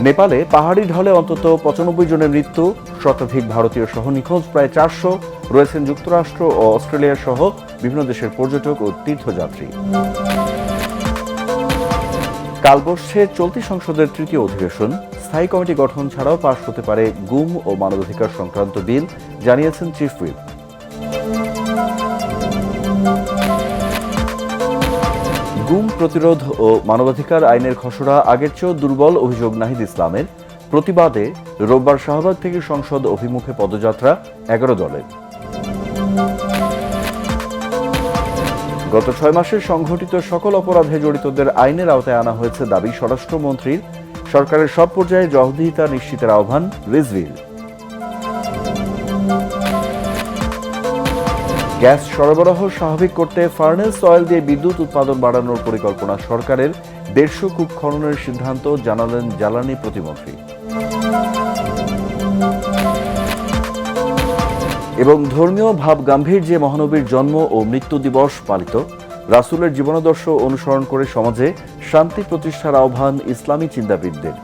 নেপালে পাহাড়ি ঢলে অন্তত ৯৫ জনের মৃত্যু, শতাধিক ভারতীয় সহ নিখোঁজ প্রায় ৪০০, রয়েছেন যুক্তরাষ্ট্র ও অস্ট্রেলিয়া সহ বিভিন্ন দেশের পর্যটক ও তীর্থযাত্রী। কাল বসছে চলতি সংসদের তৃতীয় অধিবেশন। স্থায়ী কমিটি গঠন ছাড়াও পাশ হতে পারে গুম ও মানবাধিকার সংক্রান্ত বিল, জানিয়েছেন চিফ হুইপ। গুম প্রতিরোধ ও মানবাধিকার আইনের খসড়া আগের চেয়েও দুর্বল, অভিযোগ নাহিদ ইসলামের। প্রতিবাদে রোববার শাহবাগ থেকে সংসদ অভিমুখে পদযাত্রা ১১ দলের। গত ৬ মাসের সংঘটিত সকল অপরাধে জড়িতদের আইনের আওতায় আনা হয়েছে দাবি স্বরাষ্ট্রমন্ত্রীর। সরকারের সব পর্যায়ে জবাবদিহিতা নিশ্চিতের আহ্বান রিজভির। গ্যাস সরবরাহ স্বাভাবিক করতে ফার্নেস অয়েল দিয়ে বিদ্যুৎ উৎপাদন বাড়ানোর পরিকল্পনা সরকারের। ১৫০ কূপ খননের সিদ্ধান্ত জানালেন জ্বালানি প্রতিমন্ত্রী। এবং ধর্মীয় ভাব গাম্ভীর্যে মহানবীর জন্ম ও মৃত্যু দিবস পালিত। রাসূলের জীবনাদর্শ অনুসরণ করে সমাজে শান্তি প্রতিষ্ঠার আহ্বান ইসলামী চিন্তাবিদদের।